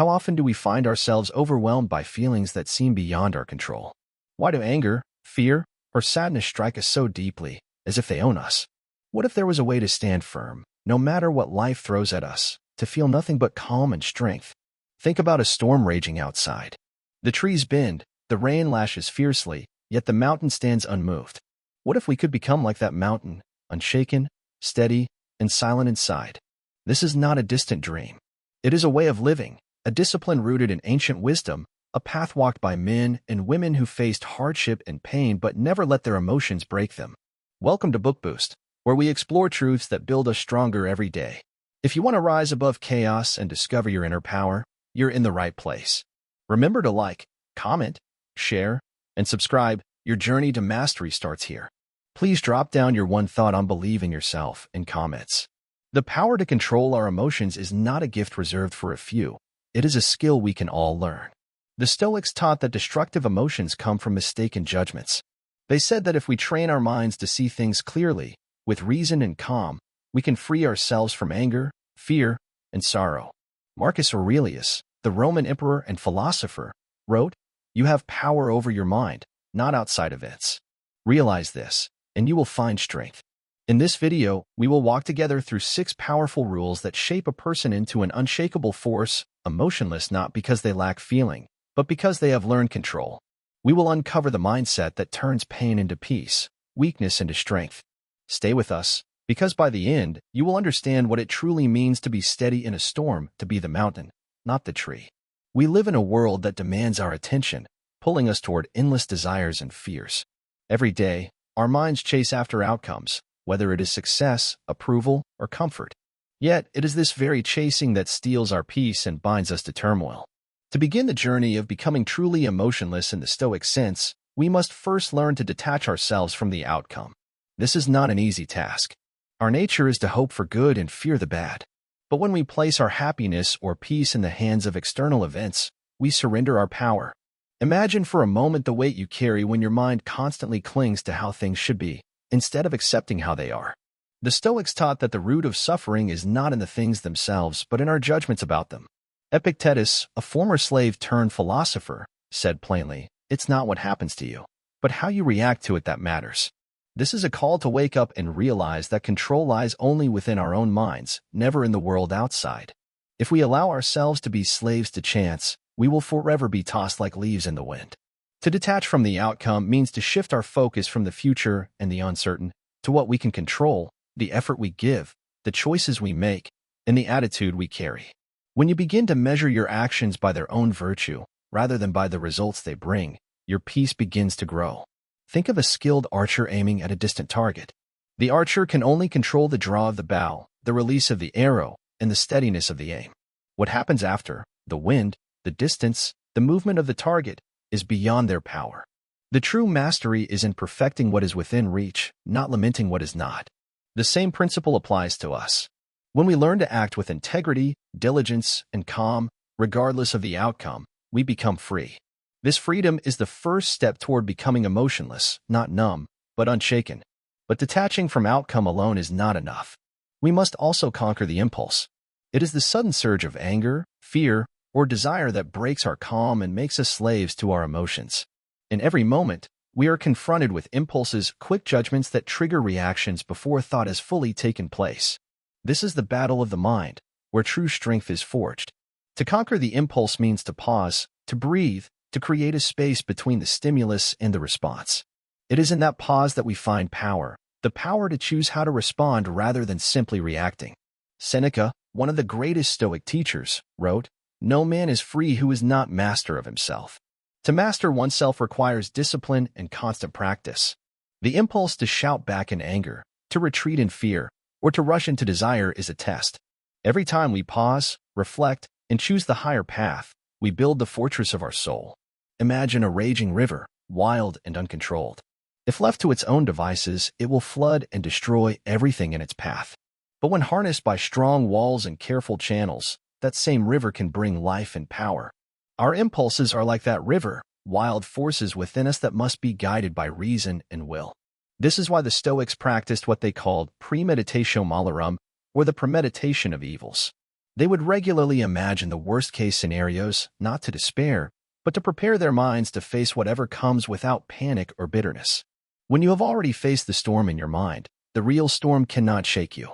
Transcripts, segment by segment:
How often do we find ourselves overwhelmed by feelings that seem beyond our control? Why do anger, fear, or sadness strike us so deeply, as if they own us? What if there was a way to stand firm, no matter what life throws at us, to feel nothing but calm and strength? Think about a storm raging outside. The trees bend, the rain lashes fiercely, yet the mountain stands unmoved. What if we could become like that mountain, unshaken, steady, and silent inside? This is not a distant dream. It is a way of living, a discipline rooted in ancient wisdom, a path walked by men and women who faced hardship and pain but never let their emotions break them. Welcome to Book Boost, where we explore truths that build us stronger every day. If you want to rise above chaos and discover your inner power, you're in the right place. Remember to like, comment, share, and subscribe. Your journey to mastery starts here. Please drop down your one thought on believing yourself in comments. The power to control our emotions is not a gift reserved for a few. It is a skill we can all learn. The Stoics taught that destructive emotions come from mistaken judgments. They said that if we train our minds to see things clearly, with reason and calm, we can free ourselves from anger, fear, and sorrow. Marcus Aurelius, the Roman emperor and philosopher, wrote, "You have power over your mind, not outside events. Realize this, and you will find strength." In this video, we will walk together through 6 powerful rules that shape a person into an unshakable force, emotionless not because they lack feeling, but because they have learned control. We will uncover the mindset that turns pain into peace, weakness into strength. Stay with us, because by the end, you will understand what it truly means to be steady in a storm, to be the mountain, not the tree. We live in a world that demands our attention, pulling us toward endless desires and fears. Every day, our minds chase after outcomes, whether it is success, approval, or comfort. Yet, it is this very chasing that steals our peace and binds us to turmoil. To begin the journey of becoming truly emotionless in the Stoic sense, we must first learn to detach ourselves from the outcome. This is not an easy task. Our nature is to hope for good and fear the bad. But when we place our happiness or peace in the hands of external events, we surrender our power. Imagine for a moment the weight you carry when your mind constantly clings to how things should be, instead of accepting how they are. The Stoics taught that the root of suffering is not in the things themselves, but in our judgments about them. Epictetus, a former slave turned philosopher, said plainly, "It's not what happens to you, but how you react to it that matters." This is a call to wake up and realize that control lies only within our own minds, never in the world outside. If we allow ourselves to be slaves to chance, we will forever be tossed like leaves in the wind. To detach from the outcome means to shift our focus from the future and the uncertain to what we can control, the effort we give, the choices we make, and the attitude we carry. When you begin to measure your actions by their own virtue, rather than by the results they bring, your peace begins to grow. Think of a skilled archer aiming at a distant target. The archer can only control the draw of the bow, the release of the arrow, and the steadiness of the aim. What happens after, the wind, the distance, the movement of the target, is beyond their power. The true mastery is in perfecting what is within reach, not lamenting what is not. The same principle applies to us. When we learn to act with integrity, diligence, and calm, regardless of the outcome, we become free. This freedom is the first step toward becoming emotionless, not numb, but unshaken. But detaching from outcome alone is not enough. We must also conquer the impulse. It is the sudden surge of anger, fear, or desire that breaks our calm and makes us slaves to our emotions. In every moment, we are confronted with impulses, quick judgments that trigger reactions before thought has fully taken place. This is the battle of the mind, where true strength is forged. To conquer the impulse means to pause, to breathe, to create a space between the stimulus and the response. It is in that pause that we find power, the power to choose how to respond rather than simply reacting. Seneca, one of the greatest Stoic teachers, wrote, "No man is free who is not master of himself." To master oneself requires discipline and constant practice. The impulse to shout back in anger, to retreat in fear, or to rush into desire is a test. Every time we pause, reflect, and choose the higher path, we build the fortress of our soul. Imagine a raging river, wild and uncontrolled. If left to its own devices, it will flood and destroy everything in its path. But when harnessed by strong walls and careful channels, that same river can bring life and power. Our impulses are like that river, wild forces within us that must be guided by reason and will. This is why the Stoics practiced what they called premeditatio malorum, or the premeditation of evils. They would regularly imagine the worst-case scenarios, not to despair, but to prepare their minds to face whatever comes without panic or bitterness. When you have already faced the storm in your mind, the real storm cannot shake you.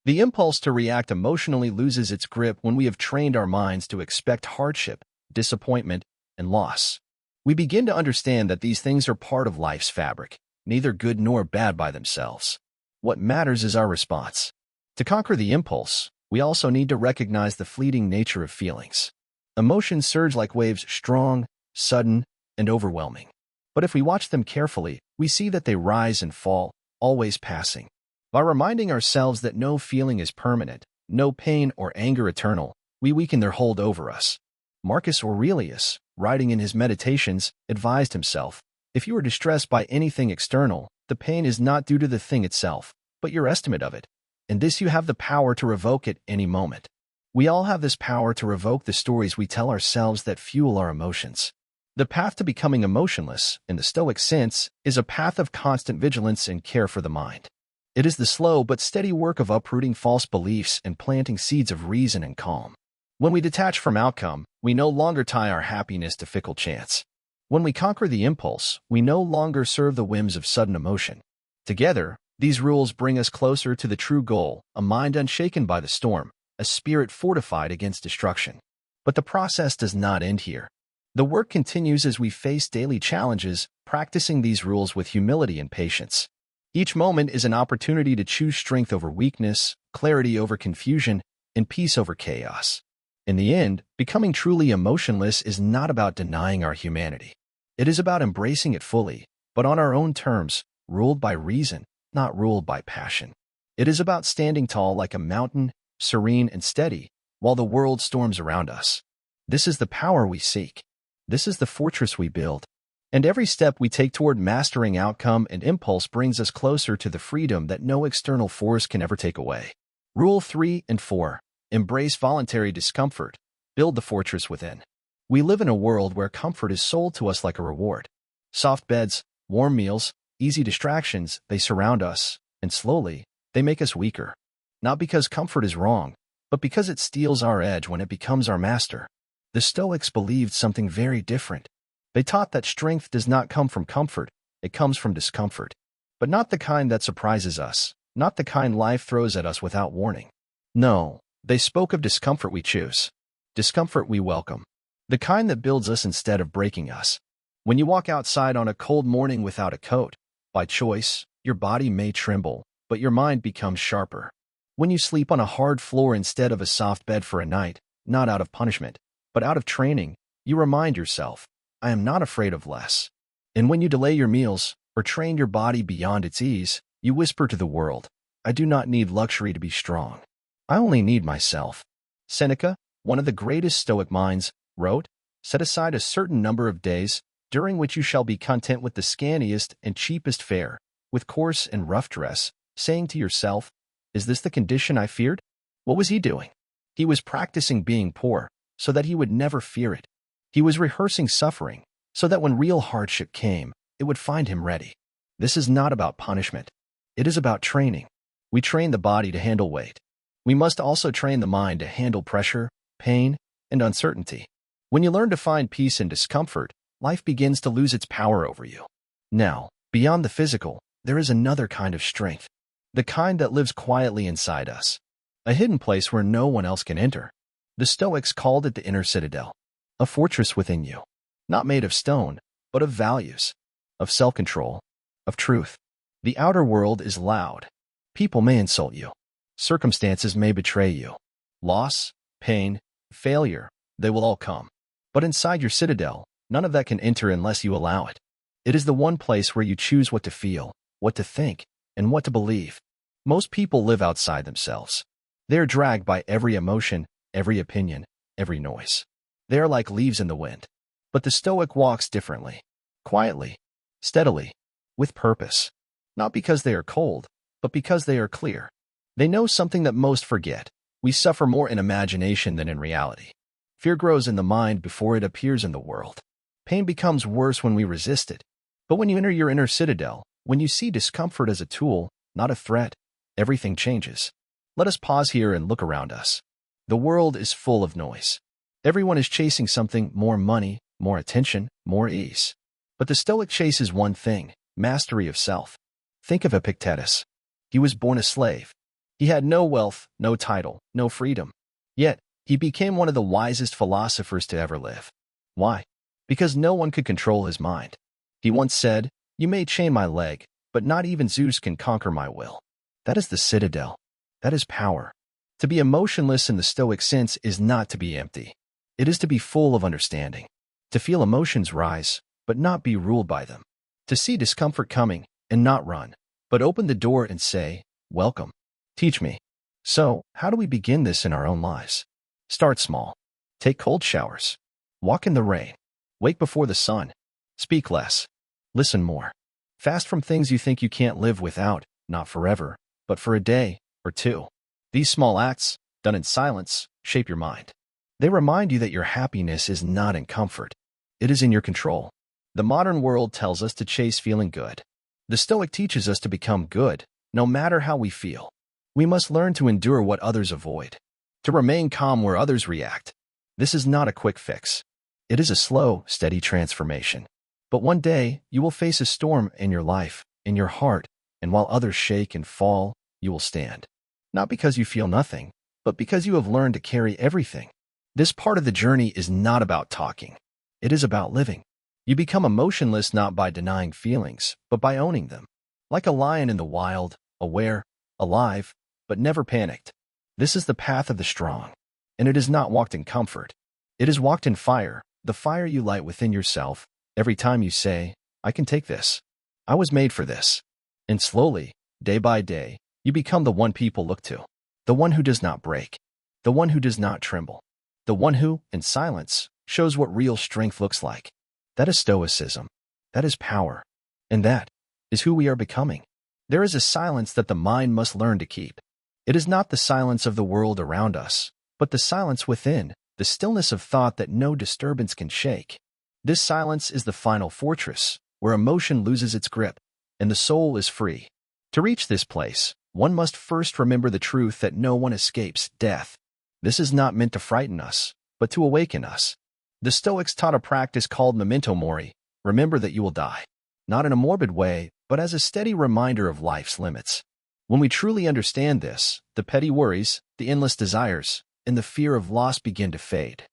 The impulse to react emotionally loses its grip when we have trained our minds to expect hardship, disappointment, and loss. We begin to understand that these things are part of life's fabric, neither good nor bad by themselves. What matters is our response. To conquer the impulse, we also need to recognize the fleeting nature of feelings. Emotions surge like waves, strong, sudden, and overwhelming. But if we watch them carefully, we see that they rise and fall, always passing. By reminding ourselves that no feeling is permanent, no pain or anger eternal, we weaken their hold over us. Marcus Aurelius, writing in his Meditations, advised himself, "If you are distressed by anything external, the pain is not due to the thing itself, but your estimate of it. In this you have the power to revoke at any moment." We all have this power to revoke the stories we tell ourselves that fuel our emotions. The path to becoming emotionless, in the Stoic sense, is a path of constant vigilance and care for the mind. It is the slow but steady work of uprooting false beliefs and planting seeds of reason and calm. When we detach from outcome, we no longer tie our happiness to fickle chance. When we conquer the impulse, we no longer serve the whims of sudden emotion. Together, these rules bring us closer to the true goal, a mind unshaken by the storm, a spirit fortified against destruction. But the process does not end here. The work continues as we face daily challenges, practicing these rules with humility and patience. Each moment is an opportunity to choose strength over weakness, clarity over confusion, and peace over chaos. In the end, becoming truly emotionless is not about denying our humanity. It is about embracing it fully, but on our own terms, ruled by reason, not ruled by passion. It is about standing tall like a mountain, serene and steady, while the world storms around us. This is the power we seek. This is the fortress we build. And every step we take toward mastering outcome and impulse brings us closer to the freedom that no external force can ever take away. Rule 3 and 4. Embrace voluntary discomfort. Build the fortress within. We live in a world where comfort is sold to us like a reward. Soft beds, warm meals, easy distractions, they surround us, and slowly, they make us weaker. Not because comfort is wrong, but because it steals our edge when it becomes our master. The Stoics believed something very different. They taught that strength does not come from comfort, it comes from discomfort. But not the kind that surprises us, not the kind life throws at us without warning. No, they spoke of discomfort we choose, discomfort we welcome, the kind that builds us instead of breaking us. When you walk outside on a cold morning without a coat, by choice, your body may tremble, but your mind becomes sharper. When you sleep on a hard floor instead of a soft bed for a night, not out of punishment, but out of training, you remind yourself, I am not afraid of less. And when you delay your meals, or train your body beyond its ease, you whisper to the world, I do not need luxury to be strong. I only need myself. Seneca, one of the greatest Stoic minds, wrote, set aside a certain number of days, during which you shall be content with the scantiest and cheapest fare, with coarse and rough dress, saying to yourself, is this the condition I feared? What was he doing? He was practicing being poor, so that he would never fear it. He was rehearsing suffering, so that when real hardship came, it would find him ready. This is not about punishment. It is about training. We train the body to handle weight. We must also train the mind to handle pressure, pain, and uncertainty. When you learn to find peace in discomfort, life begins to lose its power over you. Now, beyond the physical, there is another kind of strength, the kind that lives quietly inside us, a hidden place where no one else can enter. The Stoics called it the inner citadel, a fortress within you, not made of stone, but of values, of self-control, of truth. The outer world is loud. People may insult you. Circumstances may betray you. Loss, pain, failure, they will all come. But inside your citadel, none of that can enter unless you allow it. It is the one place where you choose what to feel, what to think, and what to believe. Most people live outside themselves. They are dragged by every emotion, every opinion, every noise. They are like leaves in the wind. But the Stoic walks differently, quietly, steadily, with purpose. Not because they are cold, but because they are clear. They know something that most forget. We suffer more in imagination than in reality. Fear grows in the mind before it appears in the world. Pain becomes worse when we resist it. But when you enter your inner citadel, when you see discomfort as a tool, not a threat, everything changes. Let us pause here and look around us. The world is full of noise. Everyone is chasing something: more money, more attention, more ease. But the Stoic chases one thing: mastery of self. Think of Epictetus. He was born a slave. He had no wealth, no title, no freedom. Yet, he became one of the wisest philosophers to ever live. Why? Because no one could control his mind. He once said, "You may chain my leg, but not even Zeus can conquer my will." That is the citadel. That is power. To be emotionless in the Stoic sense is not to be empty. It is to be full of understanding. To feel emotions rise, but not be ruled by them. To see discomfort coming and not run, but open the door and say, "Welcome. Teach me." So, how do we begin this in our own lives? Start small. Take cold showers. Walk in the rain. Wake before the sun. Speak less. Listen more. Fast from things you think you can't live without, not forever, but for a day or two. These small acts, done in silence, shape your mind. They remind you that your happiness is not in comfort. It is in your control. The modern world tells us to chase feeling good. The Stoic teaches us to become good, no matter how we feel. We must learn to endure what others avoid, to remain calm where others react. This is not a quick fix. It is a slow, steady transformation. But one day, you will face a storm in your life, in your heart, and while others shake and fall, you will stand. Not because you feel nothing, but because you have learned to carry everything. This part of the journey is not about talking. It is about living. You become emotionless not by denying feelings, but by owning them. Like a lion in the wild, aware, alive, but never panicked. This is the path of the strong. And it is not walked in comfort. It is walked in fire, the fire you light within yourself, every time you say, "I can take this. I was made for this." And slowly, day by day, you become the one people look to. The one who does not break. The one who does not tremble. The one who, in silence, shows what real strength looks like. That is Stoicism. That is power. And that is who we are becoming. There is a silence that the mind must learn to keep. It is not the silence of the world around us, but the silence within, the stillness of thought that no disturbance can shake. This silence is the final fortress, where emotion loses its grip, and the soul is free. To reach this place, one must first remember the truth that no one escapes death. This is not meant to frighten us, but to awaken us. The Stoics taught a practice called memento mori, remember that you will die. Not in a morbid way, but as a steady reminder of life's limits. When we truly understand this, the petty worries, the endless desires, and the fear of loss begin to fade.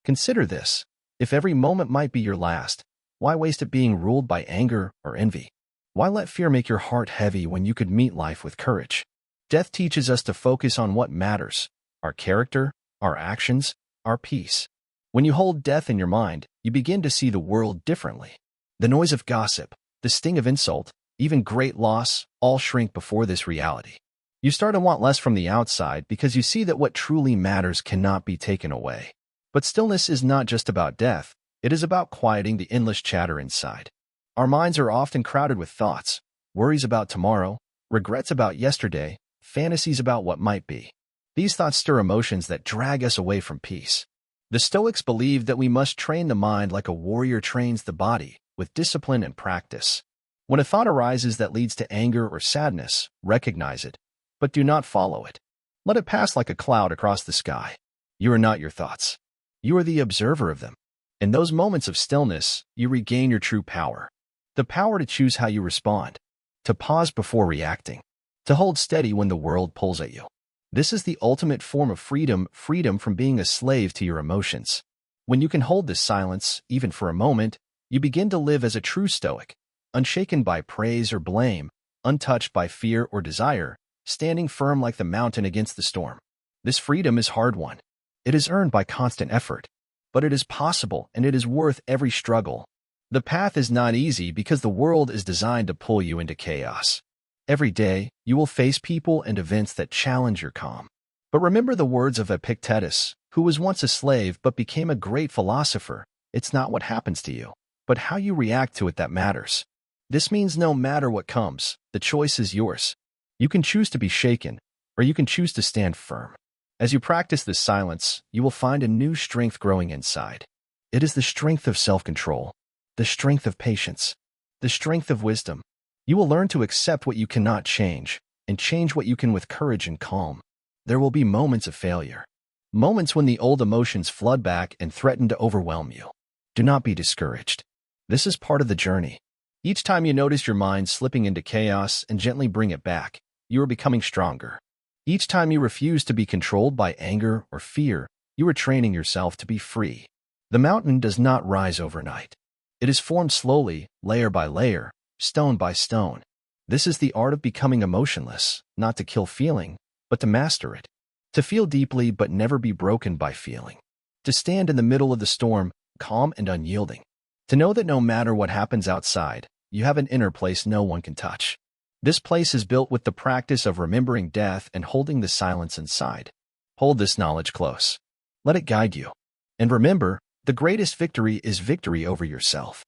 Consider this. If every moment might be your last, why waste it being ruled by anger or envy? Why let fear make your heart heavy when you could meet life with courage? Death teaches us to focus on what matters: our character, our actions, our peace. When you hold death in your mind, you begin to see the world differently. The noise of gossip, the sting of insult, even great loss, all shrink before this reality. You start to want less from the outside because you see that what truly matters cannot be taken away. But stillness is not just about death, it is about quieting the endless chatter inside. Our minds are often crowded with thoughts, worries about tomorrow, regrets about yesterday, fantasies about what might be. These thoughts stir emotions that drag us away from peace. The Stoics believed that we must train the mind like a warrior trains the body, with discipline and practice. When a thought arises that leads to anger or sadness, recognize it, but do not follow it. Let it pass like a cloud across the sky. You are not your thoughts. You are the observer of them. In those moments of stillness, you regain your true power. The power to choose how you respond, to pause before reacting, to hold steady when the world pulls at you. This is the ultimate form of freedom, freedom from being a slave to your emotions. When you can hold this silence, even for a moment, you begin to live as a true Stoic, unshaken by praise or blame, untouched by fear or desire, standing firm like the mountain against the storm. This freedom is hard-won. It is earned by constant effort, but it is possible and it is worth every struggle. The path is not easy because the world is designed to pull you into chaos. Every day, you will face people and events that challenge your calm. But remember the words of Epictetus, who was once a slave but became a great philosopher: "It's not what happens to you, but how you react to it that matters." This means no matter what comes, the choice is yours. You can choose to be shaken, or you can choose to stand firm. As you practice this silence, you will find a new strength growing inside. It is the strength of self-control, the strength of patience, the strength of wisdom. You will learn to accept what you cannot change, and change what you can with courage and calm. There will be moments of failure. Moments when the old emotions flood back and threaten to overwhelm you. Do not be discouraged. This is part of the journey. Each time you notice your mind slipping into chaos and gently bring it back, you are becoming stronger. Each time you refuse to be controlled by anger or fear, you are training yourself to be free. The mountain does not rise overnight. It is formed slowly, layer by layer, stone by stone. This is the art of becoming emotionless, not to kill feeling, but to master it. To feel deeply but never be broken by feeling. To stand in the middle of the storm, calm and unyielding. To know that no matter what happens outside, you have an inner place no one can touch. This place is built with the practice of remembering death and holding the silence inside. Hold this knowledge close. Let it guide you. And remember, the greatest victory is victory over yourself.